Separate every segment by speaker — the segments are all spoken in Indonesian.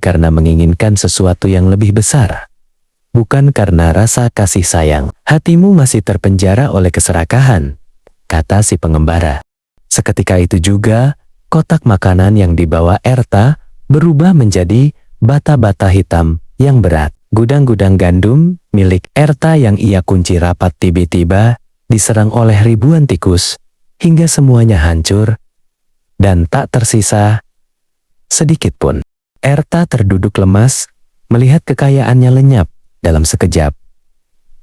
Speaker 1: karena menginginkan sesuatu yang lebih besar, bukan karena rasa kasih sayang. Hatimu masih terpenjara oleh keserakahan, kata si pengembara. Seketika itu juga, kotak makanan yang dibawa Erta berubah menjadi bata-bata hitam yang berat. Gudang-gudang gandum milik Erta yang ia kunci rapat tiba-tiba diserang oleh ribuan tikus, hingga semuanya hancur dan tak tersisa sedikit pun. Erta terduduk lemas, melihat kekayaannya lenyap dalam sekejap.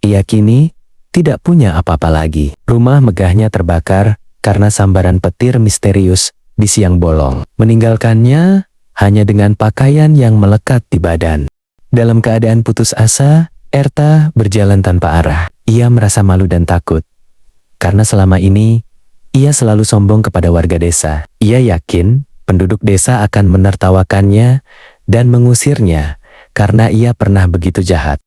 Speaker 1: Ia kini tidak punya apa-apa lagi. Rumah megahnya terbakar karena sambaran petir misterius di siang bolong, meninggalkannya hanya dengan pakaian yang melekat di badan. Dalam keadaan putus asa, Erta berjalan tanpa arah. Ia merasa malu dan takut, karena selama ini ia selalu sombong kepada warga desa. Ia yakin penduduk desa akan menertawakannya dan mengusirnya karena ia pernah begitu jahat.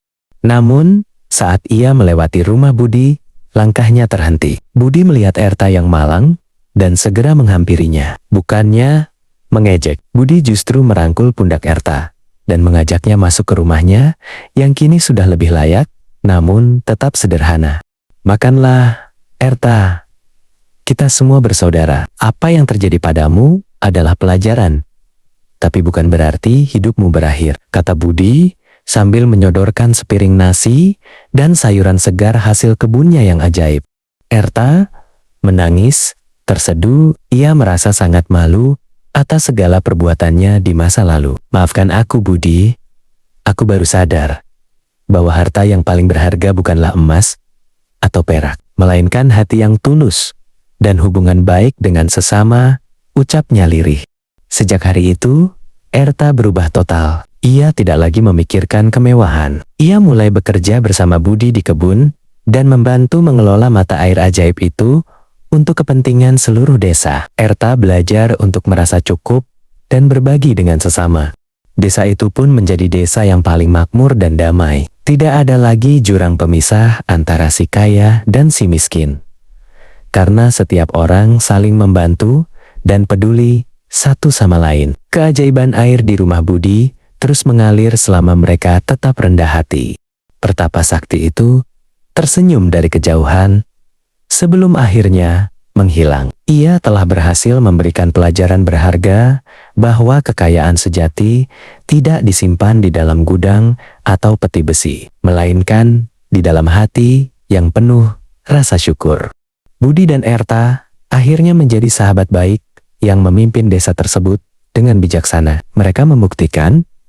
Speaker 1: Namun, saat ia melewati rumah Budi, langkahnya terhenti. Budi melihat Erta yang malang dan segera menghampirinya. Bukannya mengejek, Budi justru merangkul pundak Erta dan mengajaknya masuk ke rumahnya yang kini sudah lebih layak, namun tetap sederhana. Makanlah, Erta. Kita semua bersaudara. Apa yang terjadi padamu adalah pelajaran, tapi bukan berarti hidupmu berakhir, kata Budi sambil menyodorkan sepiring nasi dan sayuran segar hasil kebunnya yang ajaib. Erta menangis, terseduh. Ia merasa sangat malu atas segala perbuatannya di masa lalu. Maafkan aku, Budi. Aku baru sadar bahwa harta yang paling berharga bukanlah emas atau perak, melainkan hati yang tulus dan hubungan baik dengan sesama, ucapnya lirih. Sejak hari itu, Erta berubah total. Ia tidak lagi memikirkan kemewahan. Ia mulai bekerja bersama Budi di kebun dan membantu mengelola mata air ajaib itu untuk kepentingan seluruh desa. Erta belajar untuk merasa cukup dan berbagi dengan sesama. Desa itu pun menjadi desa yang paling makmur dan damai. Tidak ada lagi jurang pemisah antara si kaya dan si miskin, karena setiap orang saling membantu dan peduli satu sama lain. Keajaiban air di rumah Budi terus mengalir selama mereka tetap rendah hati. Pertapa sakti itu tersenyum dari kejauhan sebelum akhirnya menghilang. Ia telah berhasil memberikan pelajaran berharga bahwa kekayaan sejati tidak disimpan di dalam gudang atau peti besi, melainkan di dalam hati yang penuh rasa syukur. Budi dan Erta akhirnya menjadi sahabat baik yang memimpin desa tersebut dengan bijaksana. Mereka membuktikan